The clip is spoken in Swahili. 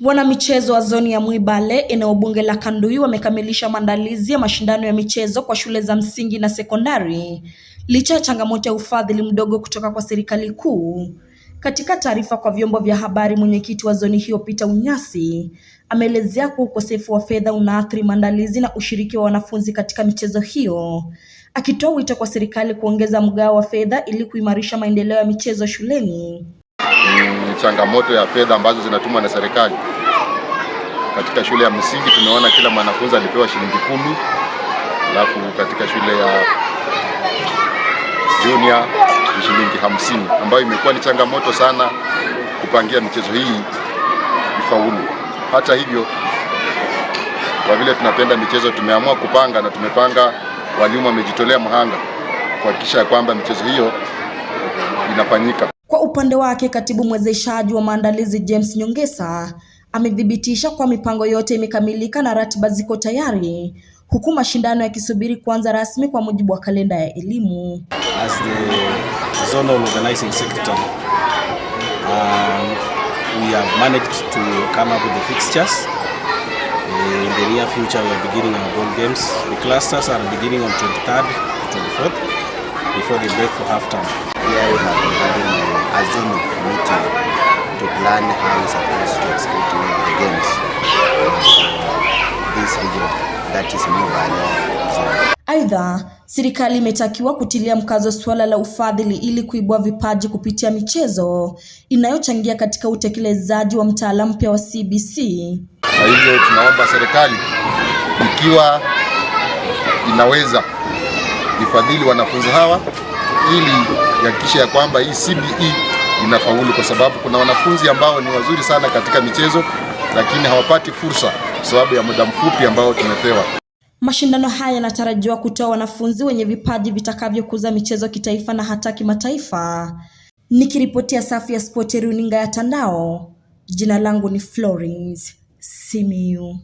Wanamichezo wa zoni ya Mwibale eneo bunge la Kanduyi wamekamilisha maandalizi ya mashindano ya michezo kwa shule za msingi na sekondari licha ya changamoto ya ufadhili mdogo kutoka kwa serikali kuu. Katika taarifa kwa vyombo vya habari, mwenyekiti wa zoni hiyo Peter Unyasi ameelezea kuwa ukosefu wa fedha unaathiri maandalizi na ushiriki wa wanafunzi katika michezo hiyo, akitoa wito kwa serikali kuongeza mgao wa fedha ili kuimarisha maendeleo ya michezo shuleni. Changamoto ya fedha ambazo zinatumwa na serikali. Katika shule ya msingi tumeona kila mwanafunzi alipewa shilingi 10, alafu katika shule ya junior shilingi 50, ambayo imekuwa ni changamoto sana kupangia michezo hii ifaulu. Hata hivyo, kwa vile tunapenda michezo, tumeamua kupanga na tumepanga, walimu wamejitolea mhanga kuhakikisha kwamba michezo hiyo inafanyika. Kwa upande wake, katibu mwezeshaji wa maandalizi James Nyongesa amethibitisha kwa mipango yote imekamilika na ratiba ziko tayari, huku mashindano yakisubiri kuanza rasmi kwa mujibu wa kalenda ya elimu. As the zonal organizing sector, we have managed to come up with the fixtures. In the near future, we are beginning our ball games. The clusters are beginning on 23rd to 24th before the break for halftime. Here we have been having a Zoom meeting to plan how we are supposed to execute the games this region, that is Mwibale. Aidha, serikali imetakiwa kutilia mkazo suala la ufadhili ili kuibua vipaji kupitia michezo inayochangia katika utekelezaji wa mtaala mpya wa CBC. Kwa hivyo tunaomba serikali ikiwa inaweza ifadhili wanafunzi hawa ili yakikisha ya kwamba hii CBE inafaulu, kwa sababu kuna wanafunzi ambao ni wazuri sana katika michezo lakini hawapati fursa kwa sababu ya muda mfupi ambao tumepewa. Mashindano haya yanatarajiwa kutoa wanafunzi wenye vipaji vitakavyokuza michezo kitaifa na hata kimataifa. Nikiripotia Safi ya Sport runinga ya Tandao, jina langu ni Florence Simiyu.